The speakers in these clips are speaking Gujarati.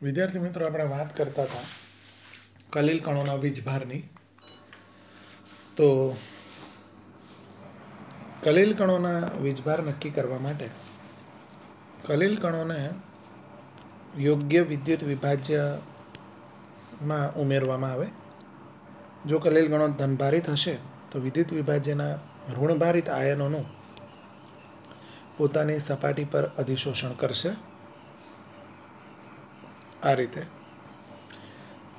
વિદ્યાર્થી મિત્રો, આપણે વાત કરતા હતા કલીલ કણોના વીજભારની. તો કલીલ કણોના વીજભાર નક્કી કરવા માટે કલીલ કણોને યોગ્ય વિદ્યુત વિભાજ્યમાં ઉમેરવામાં આવે. જો કલીલ કણો ધનભારિત હશે તો વિદ્યુત વિભાજ્યના ઋણભારિત આયનોનું પોતાની સપાટી પર અધિશોષણ કરશે આ રીતે.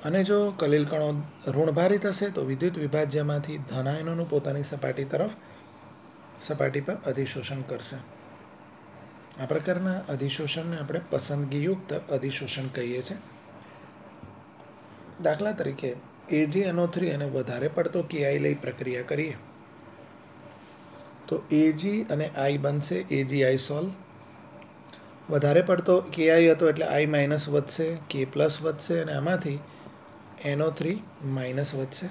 અને જો કલીલ કણો ઋણભારિત હશે તો વિદ્યુત વિભાજ્યમાંથી ધન આયનોનું પોતાની સપાટી પર અધિશોષણ કરશે. આ પ્રકારના અધિશોષણને આપણે પસંદગીયુક્ત અધિશોષણ કહીએ છીએ. દાખલા તરીકે AgNO3 અને વધારે પડતો Ki લઈ પ્રક્રિયા કરીએ તો Ag અને I બનશે AgI વધારે પડતો Ki હતો એટલે I- વધશે, K+ વધશે અને આમાંથી NO3 વધશે.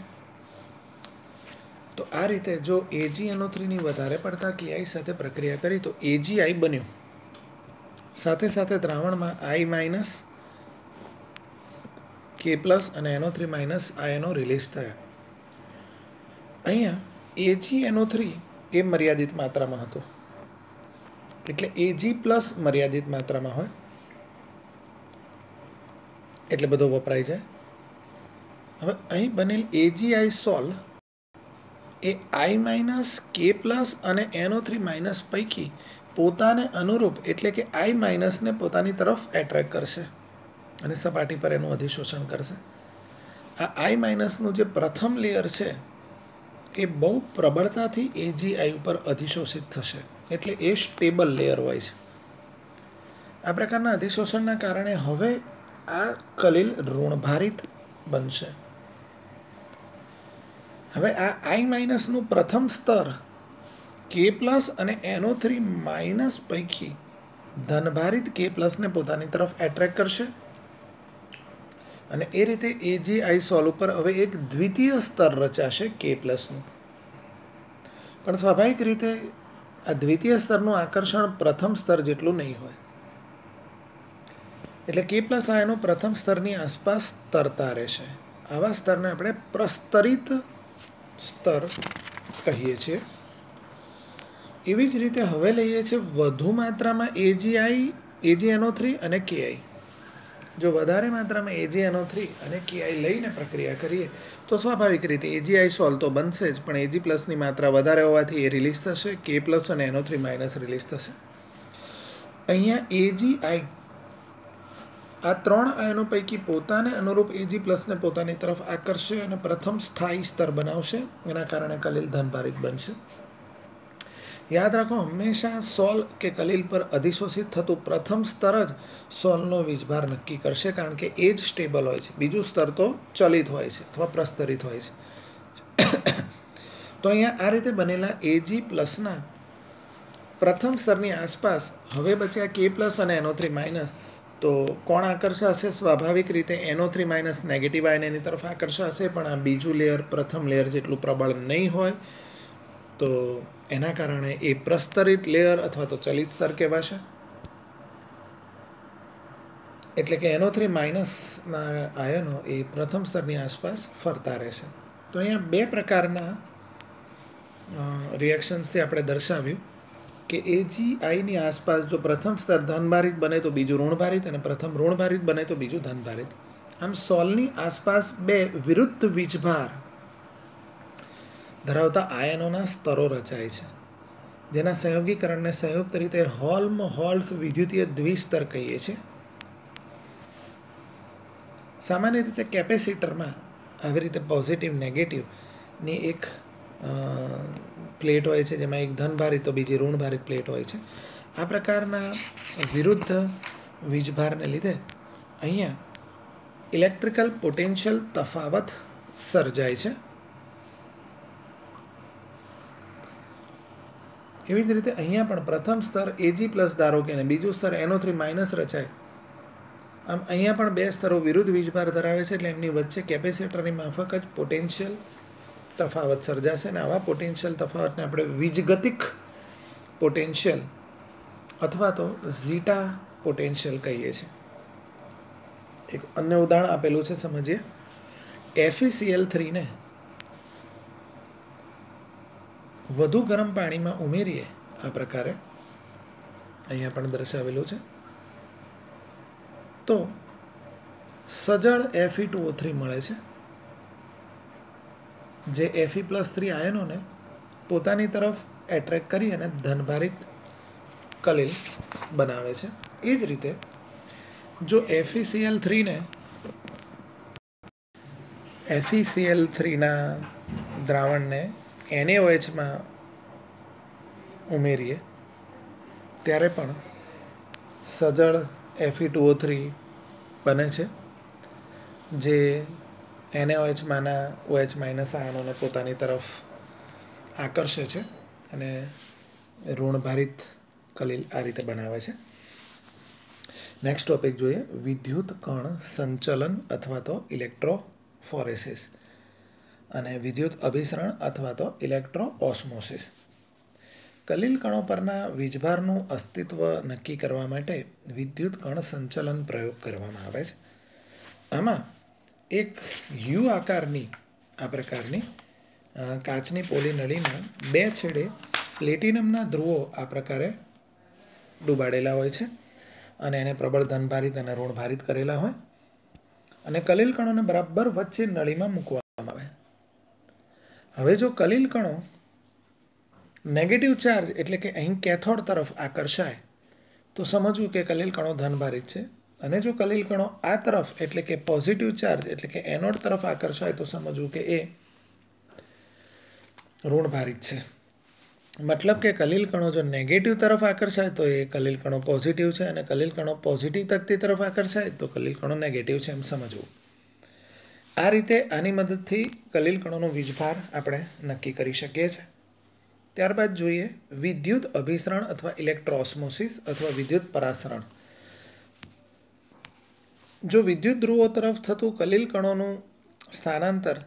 તો આ રીતે જો AgNO3 ની વધારે પડતા Ki સાથે પ્રક્રિયા કરી તો AgI બન્યું. સાથે સાથે દ્રાવણમાં I- K+ અને NO3- આયનો રિલીઝ થયા. અહીંયા AgNO3 એ મર્યાદિત માત્રામાં હતો એટલે Ag+ મર્યાદિત માત્રામાં હોય એટલે બધો વપરાઈ જાય. હવે અહીં બનેલ AgI એ I- K+ અને NO3- પૈકી પોતાને અનુરૂપ એટલે કે I- ને પોતાની તરફ એટ્રેક્ટ કરશે અને સપાટી પર એનું અધિશોષણ કરશે. આ I- નું જે પ્રથમ લેયર છે એ બહુ પ્રબળતાથી AgI ઉપર અધિશોષિત થશે એટલે એ સ્ટેબલ લેયર હોય છે. આ પ્રકારના અધિશોષણના કારણે હવે આ કલીલ ઋણભારિત બનશે. હવે આ I- નું પ્રથમ સ્તર K+ અને NO3- પૈકી ધનભારિત K+ ને પોતાની તરફ એટ્રેક્ટ કરશે અને એ રીતે AgI ઉપર હવે એક દ્વિતીય સ્તર રચાશે K+ નું. પણ સ્વાભાવિક રીતે આ દ્વિતીય સ્તરનું આકર્ષણ પ્રથમ સ્તર જેટલું નહીં હોય એટલે K+ આયનો પ્રથમ સ્તરની આસપાસ તરતા રહેશે. આવા સ્તરને આપણે પ્રસ્તરિત સ્તર કહીએ છીએ. એવી જ રીતે હવે લઈએ છીએ વધુ માત્રામાં AgNO3 અને Ki. જો વધારે માત્રામાં AgNO3 અને Ki લઈને પ્રક્રિયા કરીએ તો સ્વાભાવિક રીતે AgI તો બનશે જ, પણ Ag+ ની માત્રા વધારે હોવાથી એ રિલીઝ થશે, K+ અને NO3- રિલીઝ થશે. અહીંયા AgI આ ત્રણ આયનો પૈકી પોતાને અનુરૂપ Ag+ ને પોતાની તરફ આકર્ષશે અને પ્રથમ સ્થાયી સ્તર બનાવશે. એના કારણે કલીલ ધનભારિત બનશે. યાદ રાખો, હંમેશા સોલ કે કલીલ પર અધિશોષિત થતું પ્રથમ સ્તર જ સોલનો વીજભાર નક્કી કરશે, કારણ કે એ જ સ્ટેબલ હોય છે. બીજું સ્તર તો ચલિત હોય છે અથવા પ્રસ્તરિત હોય છે. તો અહીંયા આ રીતે બનેલા Ag+ ના પ્રથમ સ્તરની આસપાસ હવે બચ્યા K+ અને NO3-. તો કોણ આકર્ષાશે? સ્વાભાવિક રીતે NO3- નેગેટિવ આયન એની તરફ આકર્ષાશે, પણ આ બીજું લેયર પ્રથમ લેયર જેટલું પ્રબળ નહીં હોય. તો એના કારણે એ પ્રસ્તરિત લેયર અથવા તો ચલિત સ્તર કહેવાશે. એટલે કે NO3- ના આયનો એ પ્રથમ સ્તરની આસપાસ ફરતા રહેશે. તો અહીંયા બે પ્રકારના રિએક્શન્સથી આપણે દર્શાવ્યું કે AgI ની આસપાસ જો પ્રથમ સ્તર ધનભારિત બને તો બીજું ઋણભારિત, અને પ્રથમ ઋણભારિત બને તો બીજું ધનભારિત. આમ સોલની આસપાસ બે વિરુદ્ધ વીજભાર ધરાવતા આયનોના સ્તરો રચાય છે, જેના સંયોગીકરણને સંયુક્ત રીતે હોલ્મહોલ્ટ્ઝ વિદ્યુતીય દ્વિસ્તર કહીએ છીએ. સામાન્ય રીતે કેપેસિટરમાં આવી રીતે પોઝિટિવ નેગેટિવની એક પ્લેટ હોય છે, જેમાં એક ધનભારિત તો બીજી ઋણભારિત પ્લેટ હોય છે. આ પ્રકારના વિરુદ્ધ વીજભારને લીધે અહીંયા ઇલેક્ટ્રિકલ પોટેન્શિયલ તફાવત સર્જાય છે. એવી જ રીતે અહીંયા પણ પ્રથમ સ્તર Ag+ ધારો કે અને બીજું સ્તર NO3- રચાય. આમ અહીંયા પણ બે સ્તરો વિરુદ્ધ વીજભાર ધરાવે છે એટલે એમની વચ્ચે કેપેસિટરની માફક જ પોટેન્શિયલ તફાવત સર્જાશે, અને આવા પોટેન્શિયલ તફાવતને આપણે વીજગતિક પોટેન્શિયલ અથવા તો ઝીટા પોટેન્શિયલ કહીએ છીએ. એક અન્ય ઉદાહરણ આપેલું છે, સમજીએ. FeCl3 ને વધુ ગરમ પાણીમાં ઉમેરીએ આ પ્રકારે, અહીંયા પણ દર્શાવેલું છે, તો સજળ Fe2O3 મળે છે, જે Fe+3 આયનોને પોતાની તરફ એટ્રેક્ટ કરી અને ધનભારિત કલિલ બનાવે છે. એ જ રીતે જો FeCl3ના દ્રાવણને NaOHમાં ઉમેરીએ ત્યારે પણ સજળ Fe2O3 બને છે, જે NaOHમાંના OH- આયનોને પોતાની તરફ આકર્ષે છે અને ઋણભારિત કલિલ આ રીતે બનાવે છે. નેક્સ્ટ ટોપિક જોઈએ, વિદ્યુત કણ સંચલન અથવા તો ઇલેક્ટ્રોફોરેસિસ અને વિદ્યુત અભિસરણ અથવા તો ઇલેક્ટ્રોઓસ્મોસિસ. કલિલ કણો પરના વીજભારનું અસ્તિત્વ નક્કી કરવા માટે વિદ્યુત કણ સંચલન પ્રયોગ કરવામાં આવે છે. આમાં એક યુ આકારની આ પ્રકારની કાચની પોલી નળીના બે છેડે પ્લેટિનમના ધ્રુવો આ પ્રકારે ડૂબાડેલા હોય છે અને એને પ્રબળ ધનભારિત અને ઋણભારિત કરેલા હોય, અને કલિલ કણોને બરાબર વચ્ચે નળીમાં મૂકવામાં આવે. હવે જો કલિલ કણો નેગેટિવ ચાર્જ એટલે કે અહીં કેથોડ તરફ આકર્ષાય તો સમજવું કે કલિલ કણો ધનભારિત છે, અને જો કલિલ કણો આ તરફ એટલે કે પોઝિટિવ ચાર્જ એટલે કે એનોડ તરફ આકર્ષાય તો સમજવું કે એ ઋણભારિત છે. મતલબ કે કલિલ કણો જો નેગેટિવ તરફ આકર્ષાય તો એ કલિલ કણો પોઝિટિવ છે, અને કલિલ કણો પોઝિટિવ તકતી તરફ આકર્ષાય તો કલિલ કણો નેગેટિવ છે, એમ સમજવું. આ રીતે આની મદદથી કલિલ કણોનો વીજભાર આપણે નક્કી કરી શકીએ છીએ. ત્યારબાદ જોઈએ વિદ્યુત અભિસરણ અથવા ઇલેક્ટ્રોઓસ્મોસિસ અથવા વિદ્યુત પરાસરણ. જો વિદ્યુત ધ્રુવો તરફ થતું કલિલ કણોનું સ્થાનાંતર,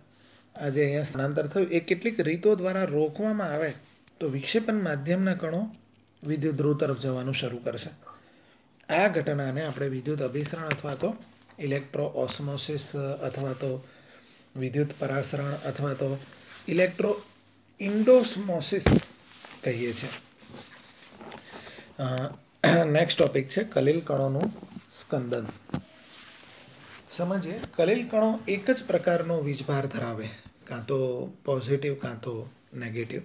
આજે અહીંયા સ્થાનાંતર થયું, એ કેટલીક રીતો દ્વારા રોકવામાં આવે તો વિક્ષેપન માધ્યમના કણો વિદ્યુત ધ્રુવ તરફ જવાનું શરૂ કરશે. આ ઘટનાને આપણે વિદ્યુત અભિસરણ અથવા તો ઇલેક્ટ્રોઓસ્મોસિસ અથવા તો વિદ્યુત પરાસરણ અથવા તો ઇલેક્ટ્રો ઇન્ડોસ્મોસિસ કહીએ છીએ. નેક્સ્ટ ટોપિક છે કલિલ કણોનું સ્કંદન. સમજીએ, કલિલ કણો એક જ પ્રકારનો વીજભાર ધરાવે, કાં તો પોઝિટિવ કાં તો નેગેટિવ.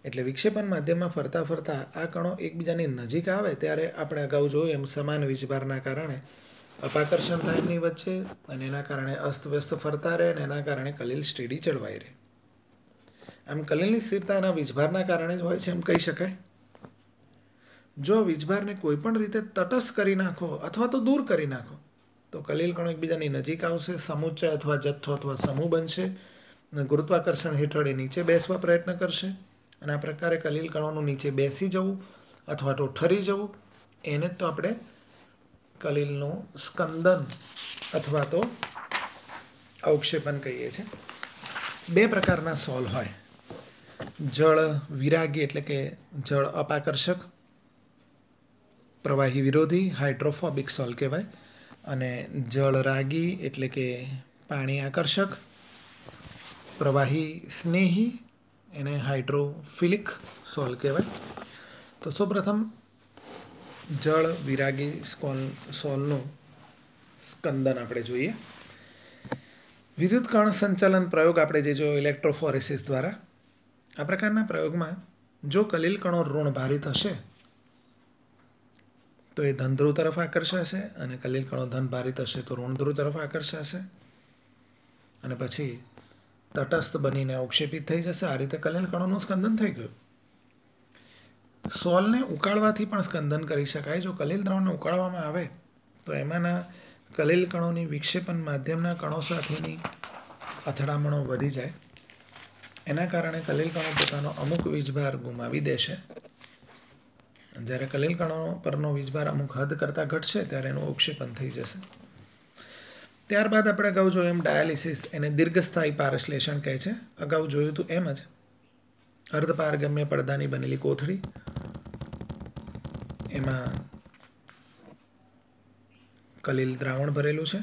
એટલે વિક્ષેપન માધ્યમમાં ફરતા ફરતા આ કણો એકબીજાની નજીક આવે ત્યારે આપણે અગાઉ જોયું એમ સમાન વીજભારના કારણે અપાકર્ષણ થાય એમની વચ્ચે, અને એના કારણે અસ્તવ્યસ્ત ફરતા રહે, અને એના કારણે કલિલ સ્ટેડી ચડવાઈ રહે. આમ કલિલની સ્થિરતા એના વીજભારના કારણે જ હોય છે એમ કહી શકાય. જો વીજભારને કોઈ પણ રીતે તટસ્થ કરી નાખો અથવા તો દૂર કરી નાખો તો કલિલ કણો એકબીજાની નજીક આવશે, સમુચ્ચય અથવા જથ્થો અથવા સમૂહ બનશે, અને ગુરુત્વાકર્ષણ હેઠળ એ નીચે બેસવા પ્રયત્ન કરશે, અને આ પ્રકારે કલિલ કણોનું નીચે બેસી જવું અથવા તો ઠરી જવું, એને જ તો આપણે કલિલનું સ્કંદન અથવા તો અવક્ષેપન કહીએ છીએ. બે પ્રકારના સોલ હોય, જળ વિરાગી એટલે કે જળ અપાકર્ષક, પ્રવાહી વિરોધી હાઇડ્રોફોબિક સોલ કહેવાય, અને જળ રાગી એટલે કે પાણી આકર્ષક, પ્રવાહી સ્નેહી, એને હાઇડ્રોફિલિક સોલ કહેવાય. તો સૌપ્રથમ જળ વિરાગી સોલનું સ્કંદન આપણે જોઈએ. વિદ્યુત કણ સંચાલન પ્રયોગ આપણે જે જોયો ઇલેક્ટ્રોફોરેસિસ દ્વારા, આ પ્રકારના પ્રયોગમાં જો કલિલ કણો ઋણભારિત હશે તો એ ધન ધ્રુવ તરફ આકર્ષાશે, અને કલિલ કણો ધનભારિત હશે તો ઋણ ધ્રુવ તરફ આકર્ષાશે, અને પછી તટસ્થ બનીને અવક્ષેપિત થઈ જશે. આ રીતે કલિલ કણોનું સ્કંદન થઈ ગયું. સોલને ઉકાળવાથી પણ સ્કંદન કરી શકાય. જો કલિલ દ્રાવણને ઉકાળવામાં આવે તો એમાંના કલિલ કણોની વિક્ષેપન માધ્યમના કણો સાથેની અથડામણો વધી જાય, એના કારણે કલિલ કણો પોતાનો અમુક વીજભાર ગુમાવી દેશે. જ્યારે કલિલ કણો પરનો વીજભાર અમુક હદ કરતાં ઘટશે ત્યારે એનું અવક્ષેપન થઈ જશે. ત્યારબાદ આપણે અગાઉ જોયું એમ ડાયાલિસિસ, એને દીર્ઘસ્થાયી પારશ્લેષણ કહે છે. અગાઉ જોયું હતું એમ જ અર્ધપારગમ્ય પડદાની બનેલી કોથળી, એમાં કલીલ દ્રાવણ ભરેલું છે.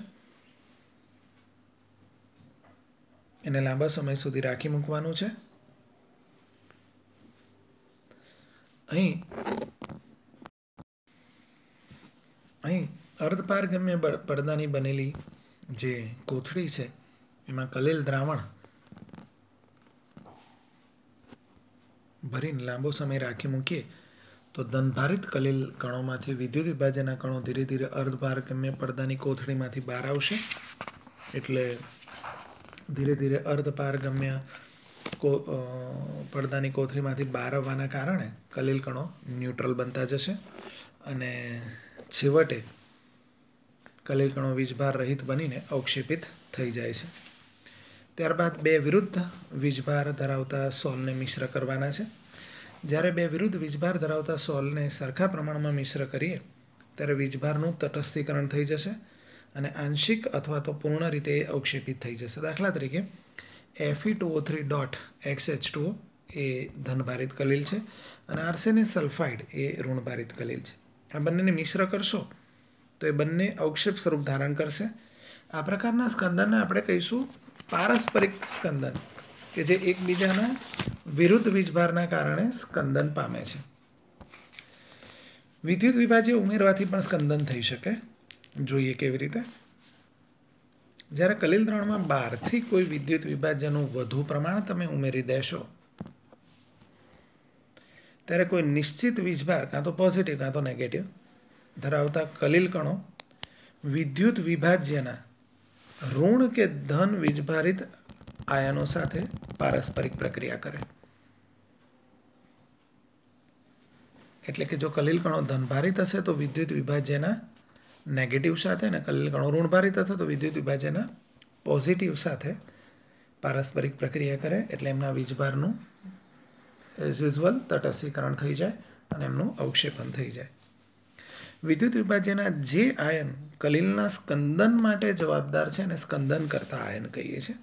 એને લાંબા સમય સુધી રાખી મૂકવાનું છે. અહીં અર્ધપારગમ્ય પડદાની બનેલી જે કોથળી છે એમાં કલીલ દ્રાવણ ભરીને લાંબો સમય રાખી મૂકીએ તો ધનભારિત કલીલ કણોમાંથી વિદ્યુત વિભાજનના કણો ધીરે ધીરે અર્ધપારગમ્ય પડદાની કોથળીમાંથી બહાર આવશે. એટલે ધીરે ધીરે અર્ધપારગમ્ય પડદાની કોથળીમાંથી બહાર આવવાના કારણે કલીલ કણો ન્યુટ્રલ બનતા જશે અને છેવટે કલીલ કણો વીજભાર રહિત બનીને અવક્ષેપિત થઈ જાય છે. ત્યારબાદ બે વિરુદ્ધ વીજભાર ધરાવતા સોલને મિશ્ર કરવાના છે. જ્યારે બે વિરુદ્ધ વીજભાર ધરાવતા સોલને સરખા પ્રમાણમાં મિશ્ર કરીએ ત્યારે વીજભારનું તટસ્થીકરણ થઈ જશે અને આંશિક અથવા તો પૂર્ણ રીતે અવક્ષેપિત થઈ જશે. દાખલા તરીકે Fe2O3.XH2O એ ધનભારિત કલીલ છે અને આર્સેનિક સલ્ફાઇડ એ ઋણભારિત કલીલ છે. આ બંનેને મિશ્ર કરશો તો એ બંને અવક્ષેપ સ્વરૂપ ધારણ કરશે. આ પ્રકારના સ્કંદનને આપણે કહીશું પારસ્પરિક સ્કંદન, કે જે એકબીજાના વિરુદ્ધ વીજભારના કારણે સ્કંદન પામે છે. વિદ્યુત વિભાજ્ય ઉમેરવાથી પણ સ્કંદન થઈ શકે. જોઈએ કેવી રીતે. જ્યારે કલીલ દ્રાવણમાં બહારથી કોઈ વિદ્યુત વિભાજ્યનું વધુ પ્રમાણ તમે ઉમેરી દેશો ત્યારે કોઈ નિશ્ચિત વીજભાર કાં તો પોઝિટિવ કાં તો નેગેટિવ ધરાવતા કલીલ કણો વિદ્યુત વિભાજ્યના ઋણ કે ધન વીજભારિત આયનો સાથે પારસ્પરિક પ્રક્રિયા કરે. એટલે કે જો કલીલ કણો ધનભારિત હશે તો વિદ્યુત વિભાજ્યના નેગેટિવ સાથે, અને કલીલ કણો ઋણભારિત હશે તો વિદ્યુત વિભાજ્યના પોઝિટિવ સાથે પારસ્પરિક પ્રક્રિયા કરે. એટલે એમના વીજભારનું એઝ યુઝ્યુઅલ તટસ્થીકરણ થઈ જાય અને એમનું અવક્ષેપન થઈ જાય. વિદ્યુત વિભાજ્યના જે આયન કલીલના સ્કંદન માટે જવાબદાર છે એને સ્કંદન કરતા આયન કહીએ છીએ.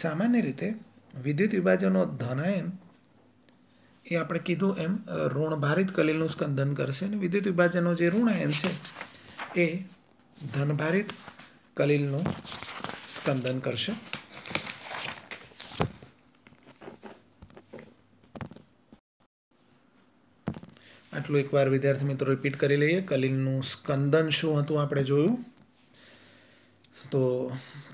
સામાન્ય રીતે વિદ્યુત વિભાજનનો ધન આયન એ આપણે કીધું એમ ઋણભારિત કલીલનું સ્કંદન કરશે અને વિદ્યુત વિભાજનનો જે ઋણ આયન છે એ ધનભારિત કલીલનું સ્કંદન કરશે. આટલું એકવાર વિદ્યાર્થી મિત્રો રિપીટ કરી લઈએ. કલીલનું સ્કંદન શું હતું આપણે જોયું. તો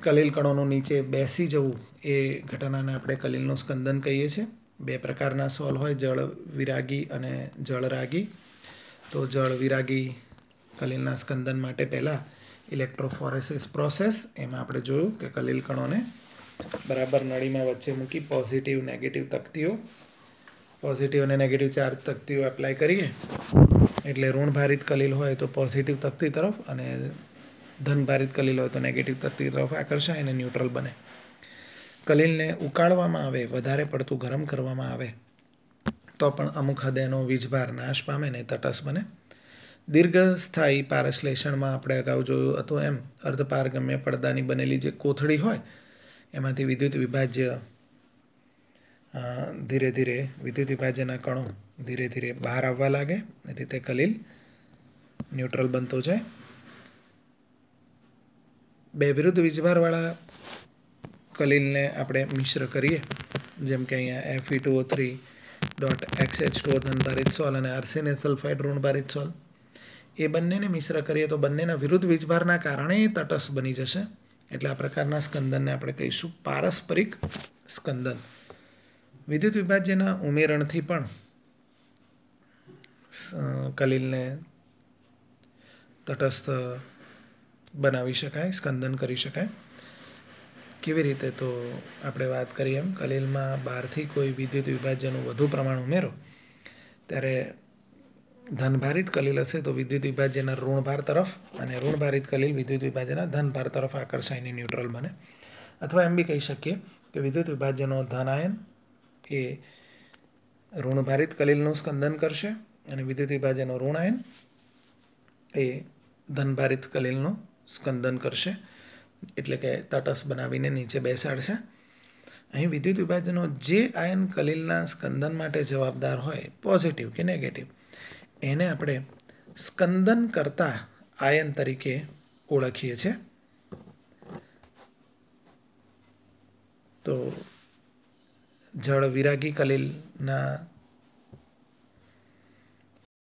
કલીલ કણોનું નીચે બેસી જવું એ ઘટનાને આપણે કલીલનું સ્કંદન કહીએ છીએ. બે પ્રકારના સોલ હોય, જળ વિરાગી અને જળરાગી. તો જળ વિરાગી કલીલના સ્કંદન માટે પહેલાં ઇલેક્ટ્રોફોરેસિસ પ્રોસેસ, એમાં આપણે જોયું કે કલીલ કણોને બરાબર નળીમાં વચ્ચે મૂકી પોઝિટિવ નેગેટિવ તકતીઓ, પોઝિટિવ અને નેગેટિવ ચાર્જ તકતીઓ એપ્લાય કરીએ એટલે ઋણભારિત કલીલ હોય તો પોઝિટિવ તકતી તરફ અને ધનભારિત કલીલ હોય તો નેગેટિવ તકતી તરફ આકર્ષાય અને ન્યુટ્રલ બને. કલીલને ઉકાળવામાં આવે, વધારે પડતું ગરમ કરવામાં આવે તો પણ અમુક હદે એનો વીજભાર નાશ પામે ને તટસ્થ બને. દીર્ઘસ્થાયી પારશ્લેષણમાં આપણે અગાઉ જોયું હતું એમ અર્ધપારગમ્ય પડદાની બનેલી જે કોથળી હોય એમાંથી વિદ્યુત વિભાજ્ય ધીરે ધીરે વિદ્યુત વિભાજ્યના કણો ધીરે ધીરે બહાર આવવા લાગે. એ રીતે કલીલ ન્યુટ્રલ બનતો જાય. બે વિરુદ્ધ વીજભારવાળા કલીલને આપણે મિશ્ર કરીએ, જેમ કે અહીંયા Fe2O3.XH2O ધનભારિત સોલ અને આર્સેનિક સલ્ફાઇડ ઋણભારિત સોલ, એ બંનેને મિશ્ર કરીએ તો બંનેના વિરુદ્ધ વીજભારના કારણે એ તટસ્થ બની જશે. એટલે આ પ્રકારના સ્કંદનને આપણે કહીશું પારસ્પરિક સ્કંદન. વિદ્યુત વિભાજ્યના ઉમેરણથી પણ કલીલને તટસ્થ બનાવી શકાય, સ્કંદન કરી શકાય. કેવી રીતે? તો આપણે વાત કરીએ એમ કલીલમાં બહારથી કોઈ વિદ્યુત વિભાજ્યનું વધુ પ્રમાણ ઉમેરો ત્યારે ધનભારિત કલીલ હશે તો વિદ્યુત વિભાજ્યના ઋણભાર તરફ અને ઋણભારિત કલીલ વિદ્યુત વિભાજ્યના ધનભાર તરફ આકર્ષાઈને ન્યુટ્રલ બને. અથવા એમ બી કહી શકીએ કે વિદ્યુત વિભાજ્યનો ધન આયન એ ઋણભારિત કલીલનું સ્કંદન કરશે અને વિદ્યુત વિભાજ્યનો ઋણ આયન એ ધનભારિત કલીલનું સ્કંદન કરશે. એટલે કે તટસ્થ બનાવીને નીચે બેસાડશે. અહીં વિદ્યુત વિભાજનનો જે આયન કલીલના સ્કંદન માટે જવાબદાર હોય, પોઝિટિવ કે નેગેટિવ, એને આપણે સ્કંદન કરતા આયન તરીકે ઓળખીએ છીએ. તો જળ વિરાગી કલિલના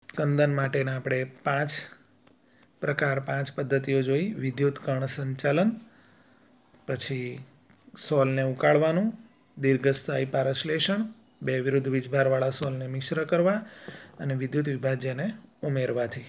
સ્કંદન માટેના આપણે 5 પદ્ધતિઓ જોઈ. વિદ્યુત કણ સંચાલન, પછી સોલને ઉકાળવાનું, દીર્ઘસ્થાયી પારશ્લેષણ, 2 વિરુદ્ધ વીજભારવાળા સોલને મિશ્ર કરવા અને વિદ્યુત વિભાજ્યને ઉમેરવાથી.